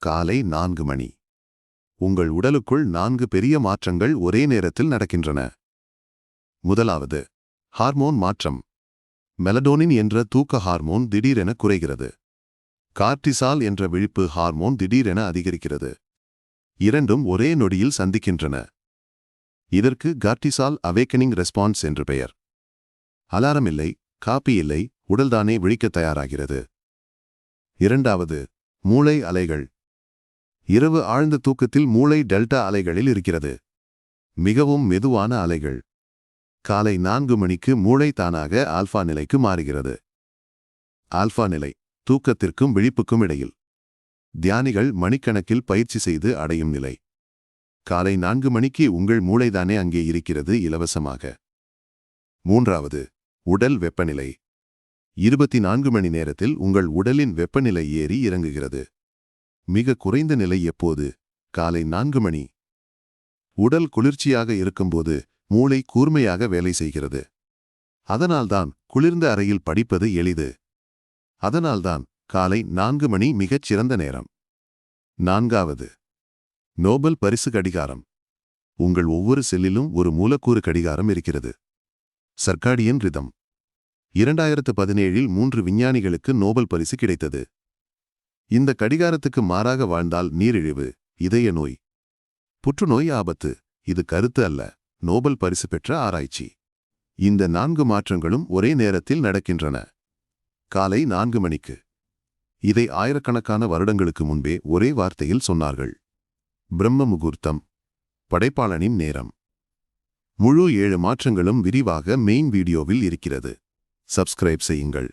காலை 4 மணி. உங்கள் உடலுக்குள் 4 பெரிய மாற்றங்கள் ஒரே நேரத்தில் நடக்கின்றன. முதலாவது, ஹார்மோன் மாற்றம். மெலடோனின் என்ற தூக்க ஹார்மோன் திடீரென குறைகிறது. கார்டிசால் என்ற விழிப்பு ஹார்மோன் திடீரென அதிகரிக்கிறது. இரண்டும் ஒரே நொடியில் சந்திக்கின்றன. இதற்கு கார்டிசால் அவேக்கனிங் ரெஸ்பான்ஸ் என்று பெயர். அலாரம் இல்லை, காப்பி இல்லை, உடல்தானே விழிக்கத் தயாராகிறது. இரண்டாவது, மூளை அலைகள். இரவு ஆழ்ந்த தூக்கத்தில் மூளை டெல்டா அலைகளில் இருக்கிறது. மிகவும் மெதுவான அலைகள். காலை 4 மணிக்கு மூளை தானாக ஆல்பா நிலைக்கு மாறுகிறது. ஆல்பா நிலை தூக்கத்திற்கும் விழிப்புக்கும் இடையில். தியானிகள் மணிக்கணக்கில் பயிற்சி செய்து அடையும் நிலை. காலை 4 மணிக்கு உங்கள் மூளைதானே அங்கே இருக்கிறது இலவசமாக. மூன்றாவது, உடல் வெப்பநிலை. 24 மணி நேரத்தில் உங்கள் உடலின் வெப்பநிலை ஏறி இறங்குகிறது. மிக குறைந்த நிலை எப்போது? காலை 4 மணி. உடல் குளிர்ச்சியாக இருக்கும்போது மூளை கூர்மையாக வேலை செய்கிறது. அதனால்தான் குளிர்ந்த அறையில் படிப்பது எளிது. அதனால்தான் காலை 4 மணி மிகச் சிறந்த நேரம். நான்காவது, நோபல் பரிசு கடிகாரம். உங்கள் ஒவ்வொரு செல்லிலும் ஒரு மூலக்கூறு கடிகாரம் இருக்கிறது. Circadian rhythm. 2017இல் 3 விஞ்ஞானிகளுக்கு நோபல் பரிசு கிடைத்தது. இந்த கடிகாரத்துக்கு மாறாக வாழ்ந்தால் நீரிழிவு, இதய நோய், புற்றுநோய் ஆபத்து. இது கருத்து அல்ல, நோபல் பரிசு பெற்ற ஆராய்ச்சி. இந்த 4 மாற்றங்களும் ஒரே நேரத்தில் நடக்கின்றன. காலை 4 மணிக்கு. இதை ஆயிரக்கணக்கான வருடங்களுக்கு முன்பே ஒரே வார்த்தையில் சொன்னார்கள். பிரம்ம முகூர்த்தம். படைப்பாளனின் நேரம். முழு 7 மாற்றங்களும் விரிவாக மெயின் வீடியோவில் இருக்கிறது. சப்ஸ்கிரைப் செய்யுங்கள்.